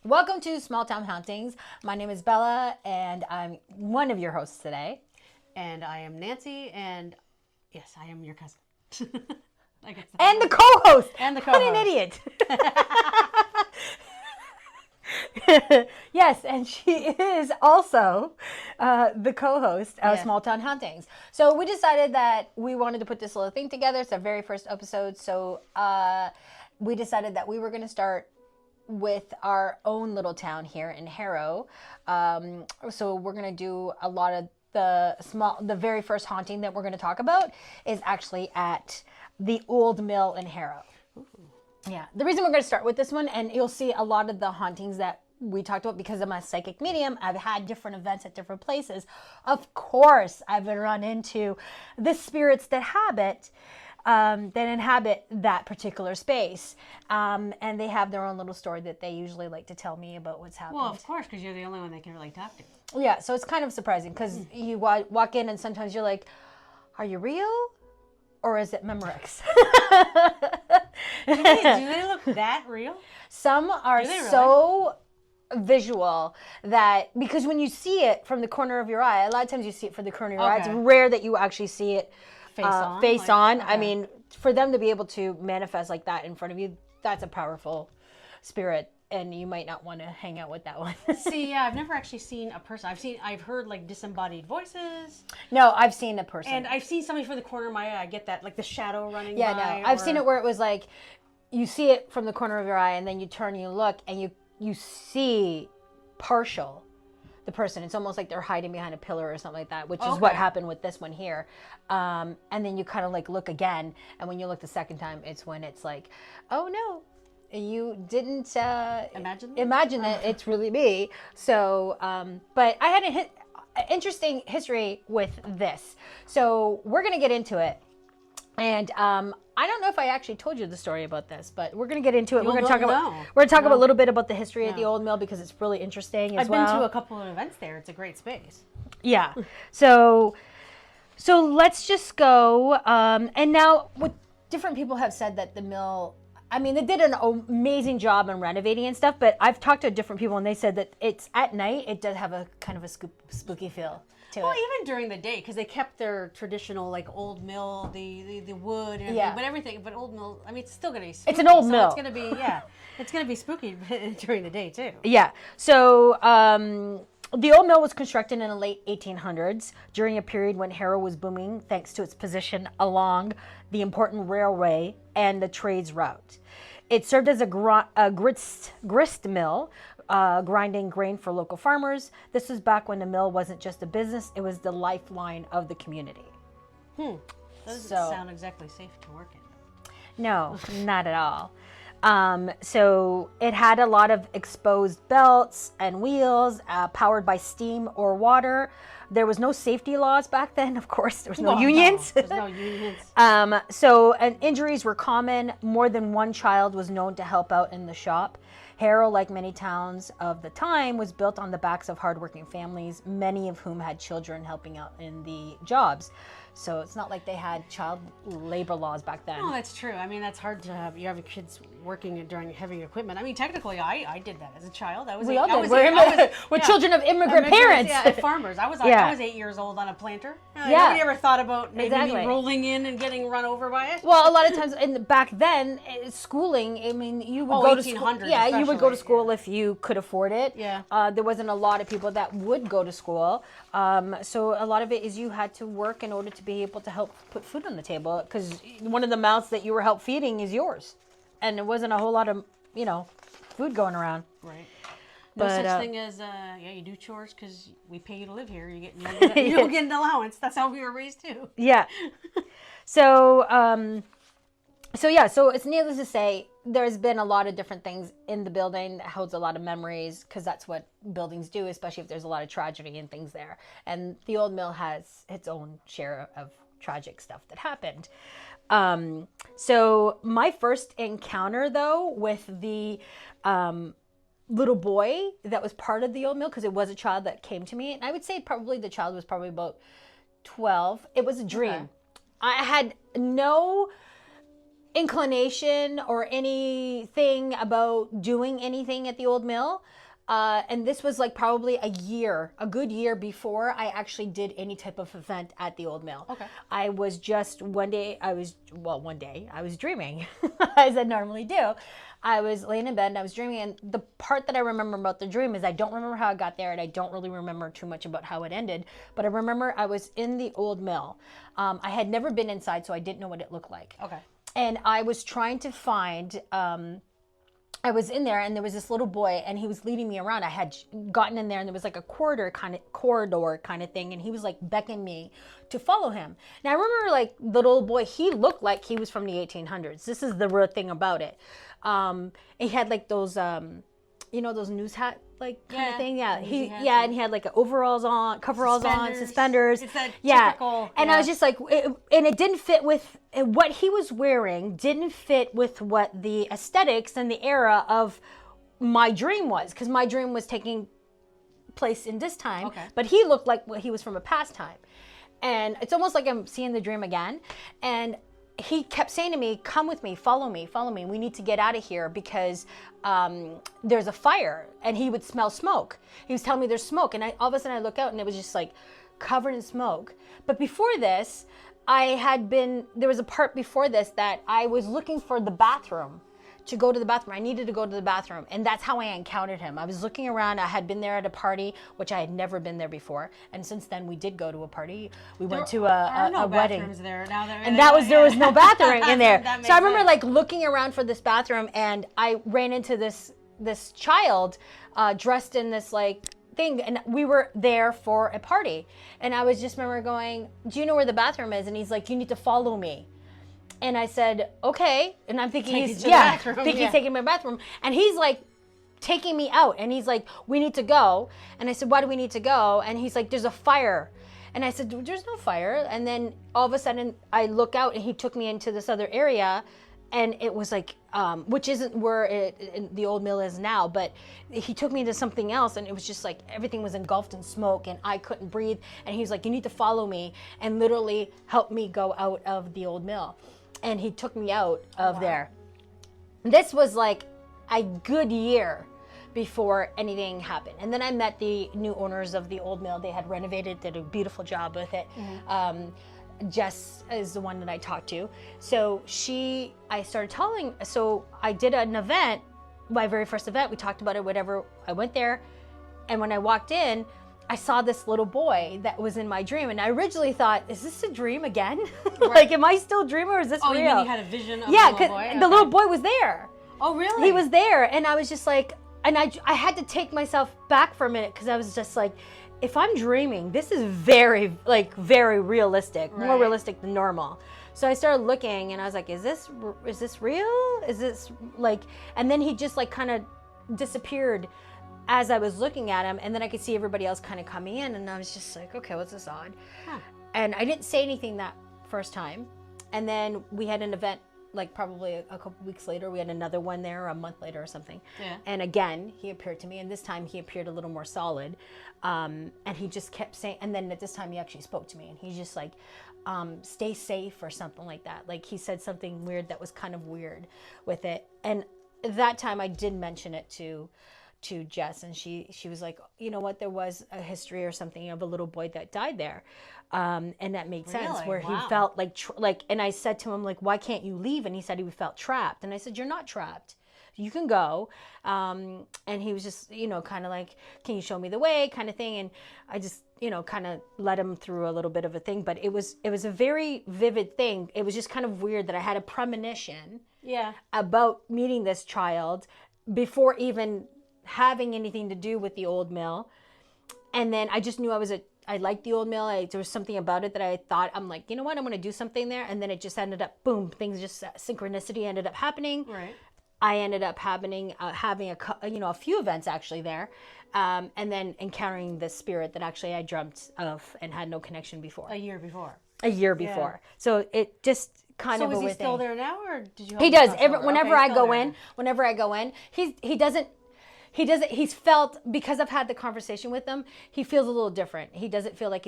Welcome to Small Town Hauntings. My name is Bella, and I'm one of your hosts today. And I am Nancy, and yes, I am your cousin. And the co-host. And the co-host. What an idiot. Yes, and she is also the co-host of Small Town Hauntings. So we decided that we wanted to put this little thing together. It's our very first episode. So we decided that we were going to start with our own little town here in Harrow. So we're going to do a lot of the very first haunting that we're going to talk about is actually at the old mill in Harrow. Ooh. Yeah. The reason we're going to start with this one, and you'll see a lot of the hauntings that we talked about because I'm a psychic medium. I've had different events at different places. Of course, I've been run into the spirits that inhabit that particular space. And they have their own little story that they usually like to tell me about what's happened. Well, of course, because you're the only one they can really talk to. Yeah, so it's kind of surprising because you walk in and sometimes you're like, are you real? Or is it Memorex? Do they look that real? Some are really? So visual that, because when you see it from the corner of your eye, a lot of times you see it from the corner of your eye. It's rare that you actually see it face on. Okay. I mean, for them to be able to manifest like that in front of you, that's a powerful spirit, and you might not want to hang out with that one. See, yeah, I've never actually seen a person. I've heard like disembodied voices. No, I've seen a person. And I've seen somebody from the corner of my eye. I get that, like the shadow running by. Yeah, no. I've seen it where it was like, you see it from the corner of your eye, and then you turn and you look, and you see partial the person. It's almost like they're hiding behind a pillar or something like that, which is what happened with this one here. And then you kind of like look again, and when you look the second time, it's when it's like, oh no, you didn't imagine that it's really me. So, but I had an interesting history with this. So we're going to get into it. And I don't know if I actually told you the story about this, but we're going to get into it. We're going to talk about a little bit about the history of the old mill because it's really interesting as well. I've been to a couple of events there. It's a great space. Yeah. So let's just go. And now, what different people have said that the mill, I mean, they did an amazing job in renovating and stuff, but I've talked to different people and they said that it's at night, it does have a kind of a spooky feel. Well, even during the day, because they kept their traditional, like, old mill, the wood, and everything, but everything, but old mill, I mean, it's still going to be spooky. It's an old mill. It's going to be, it's going to be spooky during the day, too. Yeah. So, the old mill was constructed in the late 1800s during a period when Harrow was booming thanks to its position along the important railway and the trades route. It served as a grist mill, grinding grain for local farmers. This was back when the mill wasn't just a business, it was the lifeline of the community. Doesn't sound exactly safe to work in. No, not at all. So it had a lot of exposed belts and wheels, powered by steam or water. There was no safety laws back then, of course. There was no unions. There's no unions. And injuries were common. More than one child was known to help out in the shop. Harrow, like many towns of the time, was built on the backs of hardworking families, many of whom had children helping out in the jobs. So it's not like they had child labor laws back then. No, that's true. I mean, that's hard to have. You have kids working during heavy equipment. I mean, technically, I did that as a child. We all did. We're children of immigrant parents. Yeah, farmers. I was 8 years old on a planter. Nobody ever thought about maybe me rolling in and getting run over by it. Well, a lot of times, back then, schooling, I mean, you would go to school. Yeah, you would go to school if you could afford it. Yeah. There wasn't a lot of people that would go to school. So a lot of it is you had to work in order to be able to help put food on the table, because one of the mouths that you were help feeding is yours, and there wasn't a whole lot of food going around. Right. No such thing as you do chores because we pay you to live here. You don't get an allowance. That's how we were raised too. Yeah. So it's needless to say, there's been a lot of different things in the building that holds a lot of memories, because that's what buildings do, especially if there's a lot of tragedy and things there. And the old mill has its own share of tragic stuff that happened. So my first encounter, though, with the little boy that was part of the old mill, because it was a child that came to me, and I would say probably the child was probably about 12. It was a dream. Okay. I had no inclination or anything about doing anything at the old mill. And this was like probably a good year before I actually did any type of event at the old mill. Okay. I was just one day I was dreaming, as I normally do. I was laying in bed and I was dreaming, and the part that I remember about the dream is I don't remember how I got there, and I don't really remember too much about how it ended, but I remember I was in the old mill. I had never been inside, so I didn't know what it looked like. Okay. And I was trying to find, I was in there, and there was this little boy, and he was leading me around. I had gotten in there, and there was like a corridor kind of thing, and he was like beckoning me to follow him. Now I remember, like, the little boy, he looked like he was from the 1800s. This is the real thing about it. He had like those, those news hat like kind of thing. Yeah, and he had like coveralls on, suspenders. It's that typical. And I was just like, and it didn't fit with what he was wearing. Didn't fit with what the aesthetics and the era of my dream was, because my dream was taking place in this time. Okay. But he looked like he was from a past time, and it's almost like I'm seeing the dream again. And he kept saying to me, come with me, follow me. We need to get out of here because there's a fire. And he would smell smoke. He was telling me there's smoke. And all of a sudden I look out, and it was just like covered in smoke. But before this, there was a part before this that I was looking for the bathroom, to go to the bathroom. I needed to go to the bathroom. And that's how I encountered him. I was looking around. I had been there at a party, which I had never been there before. And since then, we did go to a party. We went to a wedding. There was no bathroom in there. So I remember like looking around for this bathroom, and I ran into this child dressed in this like thing, and we were there for a party. And I was just remember going, do you know where the bathroom is? And he's like, you need to follow me. And I said, okay. And I'm thinking he's taking me to my bathroom. And he's like taking me out. And he's like, we need to go. And I said, why do we need to go? And he's like, there's a fire. And I said, there's no fire. And then all of a sudden I look out, and he took me into this other area. And it was like, which isn't where the old mill is now, but he took me to something else, and it was just like everything was engulfed in smoke, and I couldn't breathe. And he was like, you need to follow me, and literally help me go out of the old mill. And he took me out of there. This was like a good year before anything happened. And then I met the new owners of the old mill. They had renovated, did a beautiful job with it. Mm-hmm. Jess is the one that I talked to. So I did an event, my very first event. We talked about it, whatever. I went there, and when I walked in, I saw this little boy that was in my dream, and I originally thought, is this a dream again? Right. Like, am I still dreaming, or is this real? Oh, you mean you had a vision of the little boy? Yeah, because the little boy was there. Oh, really? He was there, and I was just like, and I had to take myself back for a minute, because I was just like, if I'm dreaming, this is very realistic, right. More realistic than normal. So I started looking, and I was like, is this real? Is this like, and then he just like kind of disappeared as I was looking at him, and then I could see everybody else kind of coming in, and I was just like, okay, what's this odd? Huh. And I didn't say anything that first time. And then we had an event, like probably a couple weeks later, we had another one there, a month later or something. Yeah. And again, he appeared to me, and this time he appeared a little more solid. And he just kept saying, and then at this time he actually spoke to me, and he's just like, stay safe or something like that. Like, he said something weird that was kind of weird with it. And that time I did mention it to Jess, and she was like, you know what, there was a history or something of a little boy that died there, and that made sense. Where wow. He felt like, and I said to him, like, why can't you leave? And he said he felt trapped, and I said, you're not trapped, you can go. And he was just, kind of like, can you show me the way, kind of thing. And I just, kind of led him through a little bit of a thing, but it was a very vivid thing. It was just kind of weird that I had a premonition about meeting this child before even having anything to do with the old mill. And then I just knew I liked the old mill. There was something about it that I thought, I'm like, you know what, I'm going to do something there. And then it just ended up, boom, things just, synchronicity ended up happening. Right. I ended up having a few events actually there. And then encountering the spirit that actually I dreamt of and had no connection before. A year before. Yeah. So it just kind of. So is he still there now, or did you? He does. Whenever I go in, he doesn't. He's felt, because I've had the conversation with him, he feels a little different. He doesn't feel like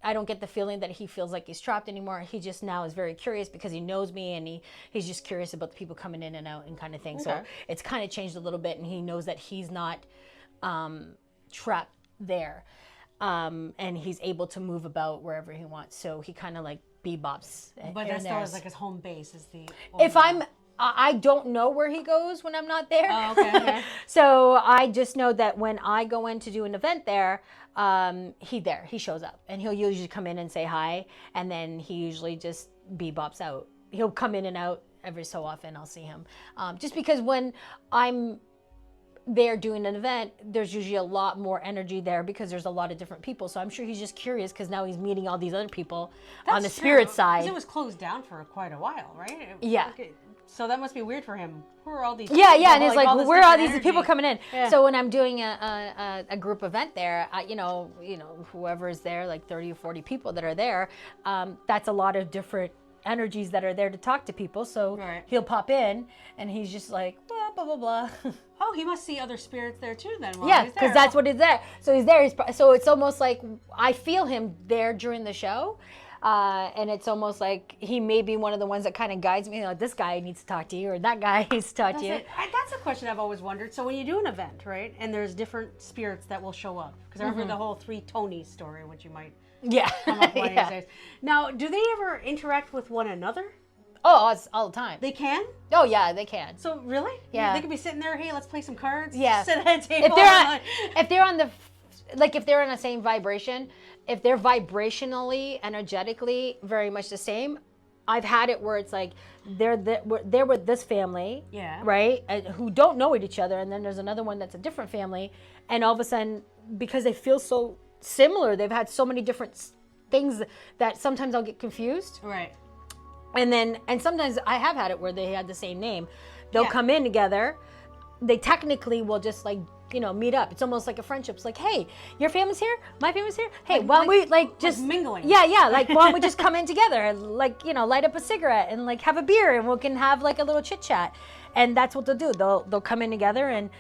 I don't get the feeling that he feels like he's trapped anymore. He just now is very curious because he knows me, and he's just curious about the people coming in and out and kind of thing. Okay. So it's kind of changed a little bit, and he knows that he's not trapped there. And he's able to move about wherever he wants. So he kind of like bebops. But that's still like his home base is the. I don't know where he goes when I'm not there. Oh, okay. So I just know that when I go in to do an event there, he shows up, and he'll usually come in and say hi, and then he usually just bebops out. He'll come in and out every so often. I'll see him, just because when I'm there doing an event, there's usually a lot more energy there because there's a lot of different people. So I'm sure he's just curious because now he's meeting all these other people on the spirit side. Because it was closed down for quite a while, right? Yeah. So that must be weird for him. Who are all these people? Yeah, and it's like where are all these people coming in? Yeah. So when I'm doing a group event there, whoever is there, like 30 or 40 people that are there, that's a lot of different energies that are there to talk to people. So he'll pop in and he's just like, blah, blah, blah, blah. Oh, he must see other spirits there too then. Yeah, because that's what it's there. So he's there. So it's almost like I feel him there during the show. And it's almost like he may be one of the ones that kind of guides me. This guy needs to talk to you, or that guy needs to talk to you. That's a question I've always wondered. So when you do an event, right, and there's different spirits that will show up, because I remember the whole 3 Tonys story, which you might come up one of these days. Now, do they ever interact with one another? Oh, it's all the time. They can? Oh, yeah, they can. So really? Yeah. They could be sitting there. Hey, let's play some cards. Yeah. Sit at a table. If they're on the same vibration, if they're vibrationally, energetically very much the same, I've had it where it's like they're with this family, right, who don't know each other, and then there's another one that's a different family, and all of a sudden, because they feel so similar, they've had so many different things that sometimes I'll get confused. Right. And sometimes I have had it where they had the same name. They'll come in together. They technically will just meet up. It's almost like a friendship. It's like, hey, your family's here, my family's here. Hey, why don't we just mingling? Yeah. Why don't we just come in together and light up a cigarette and have a beer and we can have a little chit chat. And that's what they'll do. They'll come in together and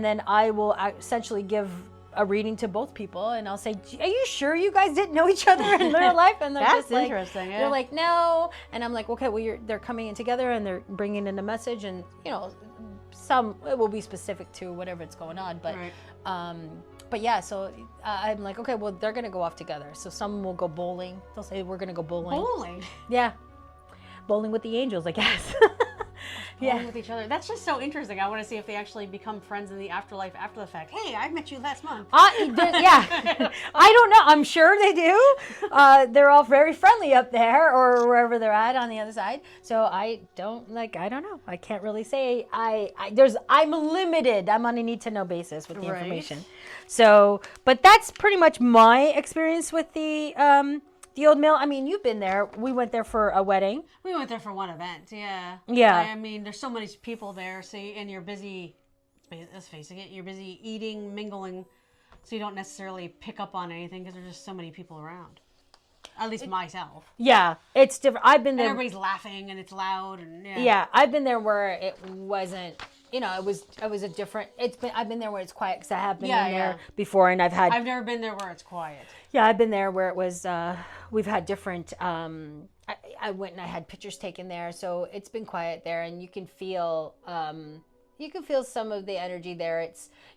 then I will essentially give a reading to both people, and I'll say, are you sure you guys didn't know each other in real life? And they're that's just interesting. They're like, no. And I'm like, okay, well, they're coming in together and they're bringing in a message, and some it will be specific to whatever it's going on, but but yeah. So I'm like, okay, well, they're gonna go off together. So some will go bowling. They'll say we're gonna go bowling. Bowling. Yeah, bowling with the angels, I guess. With each other. That's just so interesting. I want to see if they actually become friends in the afterlife after the fact. Hey, I met you last month. I don't know. I'm sure they do. They're all very friendly up there or wherever they're at on the other side. So I don't know. I can't really say. I'm limited. I'm on a need to know basis with the information. So, but that's pretty much my experience with the old mill. I mean, you've been there. We went there for a wedding. We went there for one event, yeah. Yeah. I mean, there's so many people there, and you're busy, let's face it, you're busy eating, mingling, so you don't necessarily pick up on anything because there's just so many people around. At least myself. Yeah, it's different. I've been there. And everybody's laughing and it's loud and yeah. I've been there where it wasn't. It was a different. I've been there where it's quiet because I have been in there before, and I've never been there where it's quiet. Yeah, I've been there where it was. We've had different. I went and I had pictures taken there, so it's been quiet there, and you can feel. You can feel some of the energy there.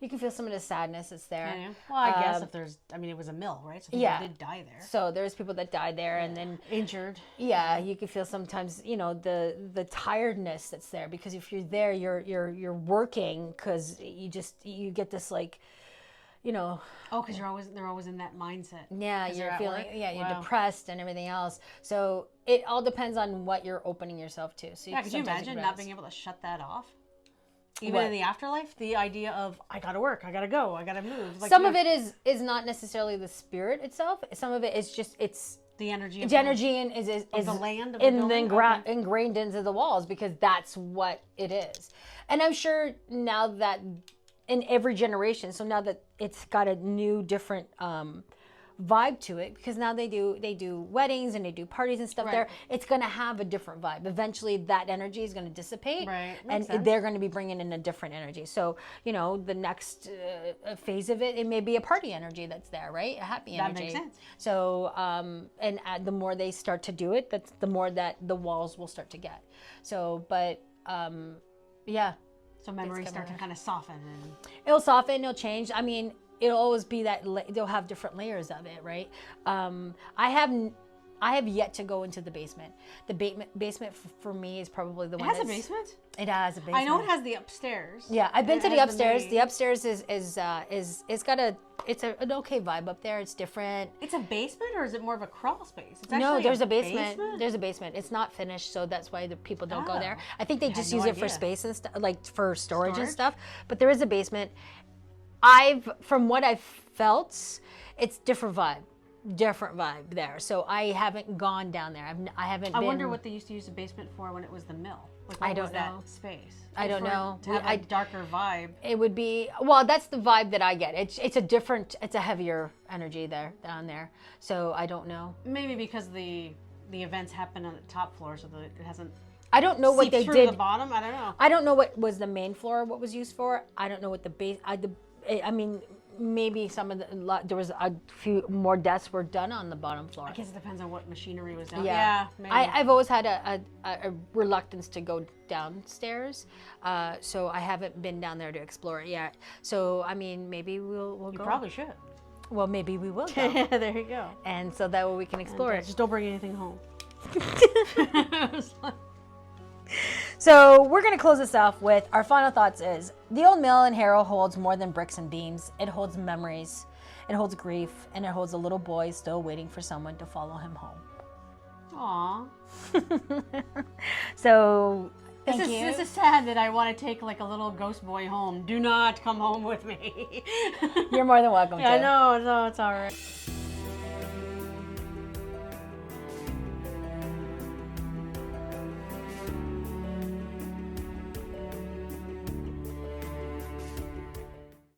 You can feel some of the sadness that's there. Yeah. Well, I guess it was a mill, right? So people did die there. So there's people that died there and then injured. Yeah, you can feel sometimes, the tiredness that's there, because if you're there, you're working because you get this Oh, because they're always in that mindset. Yeah, you're feeling. Yeah, you're depressed and everything else. So it all depends on what you're opening yourself to. So could you imagine not being able to shut that off? Even in the afterlife, the idea of I gotta work, I gotta go, I gotta move. Like, some of it is not necessarily the spirit itself. Some of it is just the energy. The energy is the land of ingrained into the walls, because that's what it is. And I'm sure now that in every generation, so now that it's got a new different vibe to it, because now they do weddings and they do parties and stuff there, it's going to have a different vibe. Eventually that energy is going to dissipate, and they're going to be bringing in a different energy. So the next phase of it may be a party energy that's there, right? A happy energy. That makes sense. So and the more they start to do it, that's the more that the walls will start to get. So but yeah, so memories start to kind of soften, and it'll soften, it'll change. I mean, it'll always be that they'll have different layers of it, right? I have yet to go into the basement. The basement for me is probably the one. It has a basement. It has a basement. I know it has the upstairs. Yeah, I've been to the upstairs. The upstairs is it's got an okay vibe up there. It's different. It's a basement, or is it more of a crawl space? It's no, there's a basement. There's a basement. It's not finished, so that's why the people don't go there. I think they just use it for space and stuff, like for storage and stuff. But there is a basement. From what I've felt, it's different vibe there. So I haven't gone down there. I wonder what they used to use the basement for when it was the mill. Like, I don't know. That space. I don't know. To have a darker vibe. It would be, well, that's the vibe that I get. It's a heavier energy down there. So I don't know. Maybe because the events happen on the top floor, so that it hasn't. I don't know what they through did. The bottom. I don't know. I don't know what was the main floor. What was used for? I don't know what the base. I mean, maybe there was a few more deaths were done on the bottom floor. I guess it depends on what machinery was down. Yeah, maybe. I've always had a reluctance to go downstairs, so I haven't been down there to explore it yet. So I mean, maybe we'll go. You probably should. Well, maybe we will go. There you go. And so that way we can explore it. Just don't bring anything home. So we're going to close this off with our final thoughts is, the old mill in Harrow holds more than bricks and beams. It holds memories, it holds grief, and it holds a little boy still waiting for someone to follow him home. Aww. So thank you. This is sad that I want to take like a little ghost boy home. Do not come home with me. You're more than welcome to. I know, it's all right.